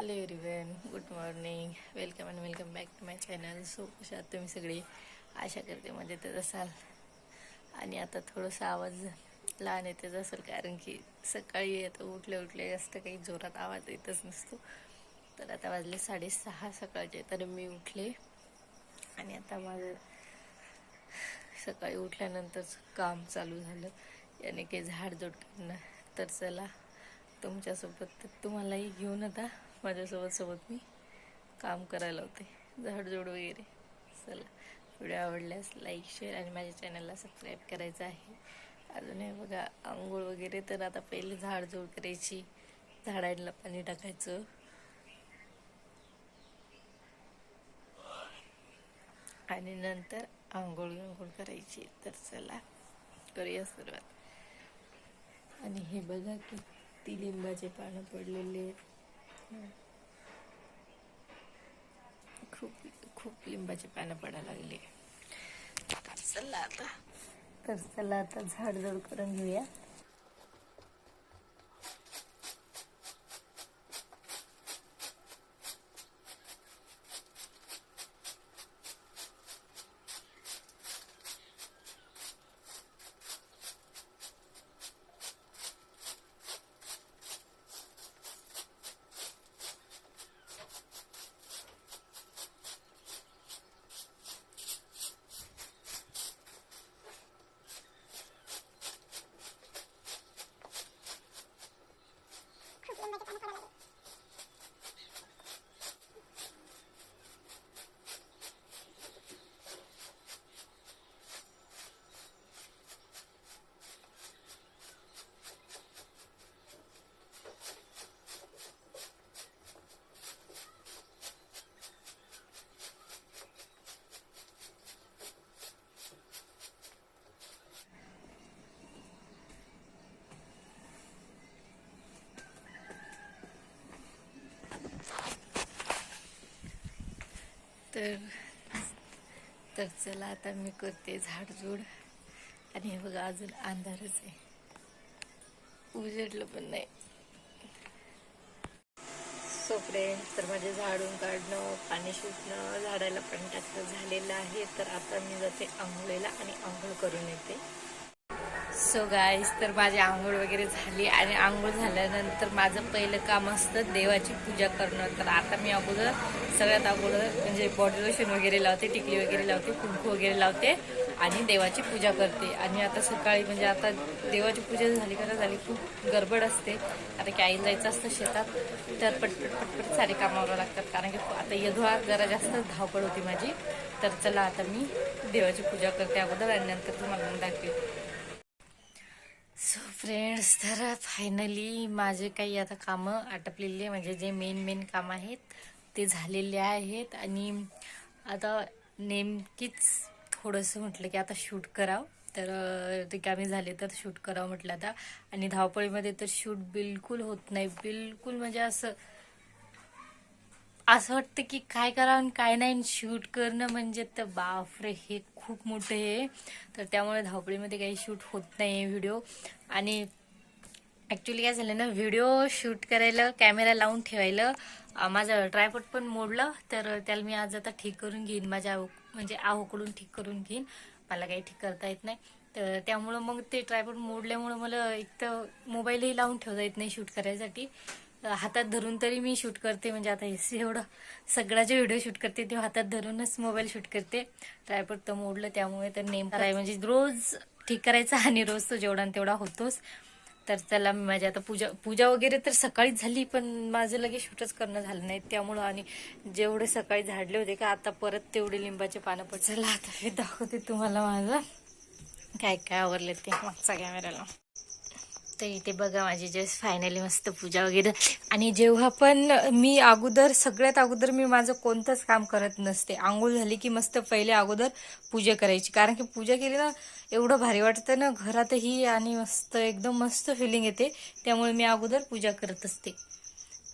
Hello everyone, good morning. Welcome back to my channel. So कशा आहात तुम्ही सगळे? आशा करते मजेतच असाल. आणि आता थोडासा आवाज लहान येतच असेल, कारण की सकाळी आता उठले जास्त काही जोरात आवाज येतच नसतो. तर आता वाजले 6:30 सकाळचे. तर मी उठले आणि आता माझं सकाळी उठल्यानंतरच काम चालू झालं, याने काही झाडझूड करणं. तर चला तुमच्यासोबत तुम्हालाही घेऊन आता माझ्यासोबत मी काम करायला होते, झाडझूड वगैरे. चला, व्हिडिओ आवडल्यास लाईक, शेअर आणि माझ्या चॅनलला सबस्क्राईब करायचं आहे. अजून हे बघा, आंघोळ वगैरे. तर आता पहिले झाडझूड करायची, झाडांना पाणी टाकायचं आणि नंतर आंघोळ करायची. तर चला करूया सुरुवात. आणि हे बघा किती लिंबाचे पानं पडलेले आहेत. खूप खूप लिंबाचे पानं पडायला लागले. तर चला आता झाडझूड करून घेऊया. तर चला आता मी करते झाडझूड. आणि हे बघा, अजून अंधारच आहे, उजेडलं पण नाही. सो फ्रेंड्स, तर माझे झाडून काढणं, पाणी सुटणं, झाडाला पाणी टाकणं झालेलं आहे. तर आता मी जाते आंघोळीला आणि आंघोळ करून येते. सो गाईज, तर माझी आंघोळ वगैरे झाली आणि आंघोळ झाल्यानंतर माझं पहिलं काम असतं देवाची पूजा करणं. तर आता मी सगळ्यात अगोदर म्हणजे बॉडी लोशन वगैरे लावते, टिकली वगैरे लावते, कुंकू वगैरे लावते आणि देवाची पूजा करते. आणि आता सकाळी म्हणजे आता देवाची पूजा झाली खूप गडबड असते. आता की आईला जायचं असतं शेतात, तर पटपट सारे कामावर लागतात, कारण की आता यधवा जरा जास्त धावपळ होती माझी. तर चला आता मी देवाची पूजा करते अगोदर आणि नंतर तुम्हाला दाखवते. सो फ्रेंड्स, तर फायनली माझे काही आता कामं आटपलेली, म्हणजे जे मेन काम आहेत ते झालेले आहेत. आणि आता नेमकीच थोडंसं म्हटलं की आता शूट करावं. तर रिकामी झाले तर शूट करावं म्हटलं आता. आणि धावपळीमध्ये तर शूट बिलकुल होत नाही, बिलकुल. म्हणजे असं वाटतं की काय करावं आणि काय नाही. शूट करणं म्हणजे तर बापरे, हे खूप मोठे आहे. तर त्यामुळे धावपळीमध्ये काही शूट होत नाही व्हिडिओ. आणि ॲक्च्युली काय झालं ना, व्हिडिओ शूट करायला कॅमेरा लावून ठेवायला माझं ट्रायपॉड पण मोडलं. तर त्याला मी आज आता ठीक करून घेईन, माझ्या म्हणजे आहोकडून ठीक करून घेईन. मला काही ठीक करता येत नाही. तर त्यामुळं मग ते ट्रायपॉड मोडल्यामुळं मला एक तर मोबाईलही लावून ठेवता येत नाही शूट करायसाठी. हातात धरून तरी मी शूट करते, म्हणजे आता एवढं सगळा जे व्हिडिओ शूट करते ते हातात धरूनच मोबाईल शूट करते. ट्रायपॉड तर मोडलं, त्यामुळे तर नेमका आहे म्हणजे रोज ठीक करायचा आणि रोज तो जेवढा तेवढा होतोच. तर त्याला माझी आता पूजा वगैरे तर सकाळीच झाली, पण माझं लगेच शूटच करणं झालं नाही त्यामुळं. आणि जेवढे सकाळी झाडले होते का, आता परत तेवढे लिंबाचे पानं पडलं. आता मी दाखवते तुम्हाला माझं काय काय आवरले ते मागचा कॅमेराला. तर इथे बघा, माझी जस्ट फायनली मस्त पूजा वगैरे. आणि जेव्हा पण मी सगळ्यात अगोदर मी माझं कोणतंच काम करत नसते. आंघोळ झाली की मस्त पहिले अगोदर पूजा करायची, कारण की पूजा केली ना एवढं भारी वाटतं ना घरातही, आणि मस्त एकदम मस्त फिलिंग येते. त्यामुळे मी अगोदर पूजा करत असते.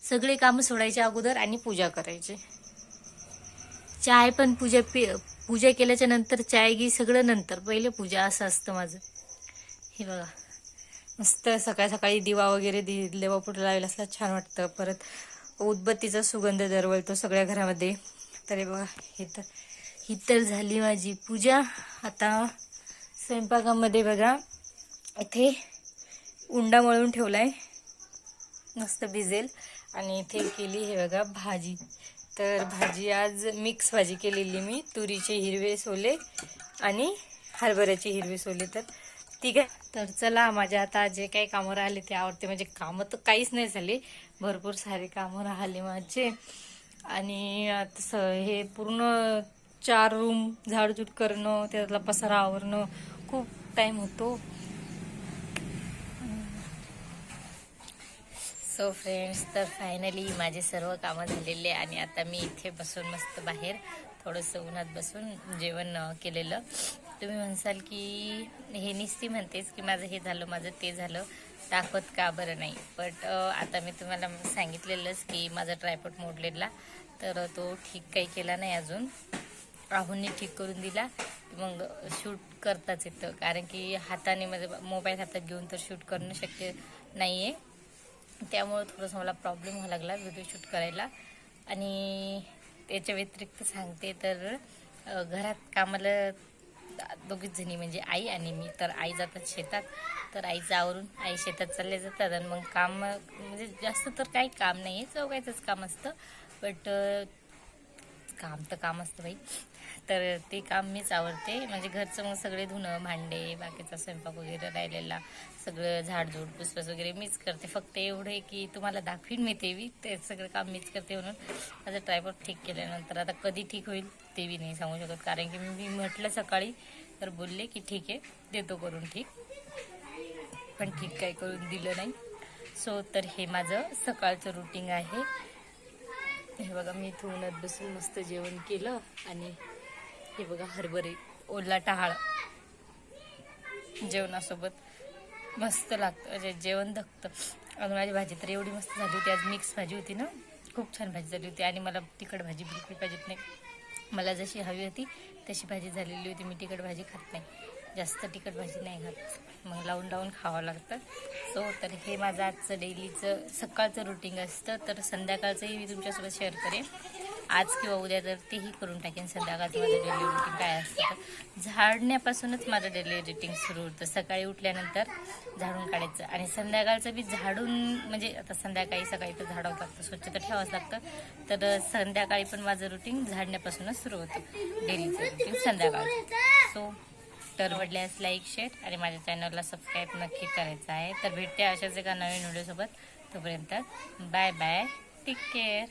सगळे कामं सोडायचे अगोदर आणि पूजा करायची. चाय पण पूजा केल्याच्या नंतर चाय घी सगळं नंतर, पहिले पूजा, असं असतं माझं. हे बघा, मस्त सकाळी दिवा वगैरे देवापुढे लावायला असला छान वाटतं. परत उदबत्तीचा सुगंध दरवळतो सगळ्या घरामध्ये. तर हे बघा, ही तर झाली माझी पूजा. आता स्वयंपाकामध्ये बघा, इथे उंडा मळून ठेवलाय, मस्त भिजेल. आणि इथे केली हे बघा भाजी. तर भाजी आज मिक्स भाजी केलेली मी, तुरीचे हिरवे सोले आणि हरभऱ्याचे हिरवे सोले. तर ठीक आहे. तर चला, माझ्या आता जे काही कामं राहिले ते आवडते. म्हणजे कामं तर काहीच नाही झाले, भरपूर सारे कामं राहिले माझे. आणि आता हे पूर्ण 4 रूम झाडझूड करणं, त्यातला पसारा आवरणं, खूप टाइम होतो. सो फ्रेंड्स, तर फायनली माझे सर्व कामं झालेले. आणि आता मी इथे बसून मस्त बाहेर थोडंसं उन्हात बसून जेवण केलेलं. तुम्ही म्हणसाल की हे नुसती म्हणतेस की माझं हे झालं, माझं ते झालं, दाखवत का बरं नाही. बट आता मी तुम्हाला सांगितलेलंच की माझा ट्रायपॉड मोडलेला, तर तो ठीक काही केला नाही अजून. राहुलने ठीक करून दिला. मग शूट करताच येतं, कारण की हाताने माझं मोबाईल हातात घेऊन तर शूट करणं शक्य नाही आहे. त्यामुळं थोडंसं मला प्रॉब्लेम व्हायला लागला व्हिडिओ शूट करायला. आणि त्याच्या व्यतिरिक्त सांगते तर घरात कामाला दोघीच जणी, म्हणजे आई आणि मी. तर आई जातात शेतात, तर आईचं आवरून आई शेतात चालले जातात. आणि मग काम म्हणजे जास्त तर काही काम नाही आहे, चौघायचंच काम असतं. बट काम तर काम असतं बाई. तर ते काम मीच आवडते. म्हणजे घरचं मग सगळे धुणं भांडे, बाकीचा स्वयंपाक वगैरे राहिलेला सगळं झाडझूड पुसपास वगैरे मीच करते. फक्त एवढे की तुम्हाला दाखवीन मी ते सगळं काम मीच करते. म्हणून माझं ट्रायपॉड ठीक केल्यानंतर आता कधी ठीक होईल ते बी नाही सांगू शकत, कारण की मी म्हटलं सकाळी, तर बोलले की ठीक आहे देतो करून ठीक, पण ठीक काही करून दिलं नाही. सो तर हे माझं सकाळचं रुटीन आहे. हे बघा, मी इथं उन्हात बसून मस्त जेवण केलं. आणि हे बघा, हरभरे ओला टहाळ जेवणासोबत मस्त लागतं, म्हणजे जेवण धकतं. आणि माझी भाजी तर एवढी मस्त झाली होती आज, मिक्स भाजी होती ना, खूप छान भाजी झाली होती. आणि मला तिखट भाजी बिलकुल पाहिजेत नाही, मला जशी हवी होती तशी भाजी झालेली होती. मी तिखट भाजी खात नाही, जास्त तिखट भाजी नाही खात, मग लावून लावून खावं लागतं. सो तर हे माझं आजचं डेलीचं सकाळचं रुटीन असतं. तर संध्याकाळचंही मी तुमच्यासोबत शेअर करेन आज किंवा उद्या, तर तेही करून टाकेन. संध्याकाळचं माझं डेली रुटीन काय असतं, तर झाडण्यापासूनच माझं डेली रुटीन सुरू होतं. सकाळी उठल्यानंतर झाडून काढायचं, आणि संध्याकाळचं बी झाडून, म्हणजे आता संध्याकाळी सकाळी तर झाडावं लागतं, स्वच्छता ठेवावंच लागतं. तर संध्याकाळी पण माझं रुटीन झाडण्यापासूनच सुरू होतं, डेलीचं रुटीन संध्याकाळचं. सो तर म्हटल्यास लाईक, शेअर आणि माझ्या चॅनलला सबस्क्राईब नक्की करायचं आहे. तर भेटते अशाच एका नवीन व्हिडिओसोबत. तोपर्यंत बाय बाय, टेक केअर.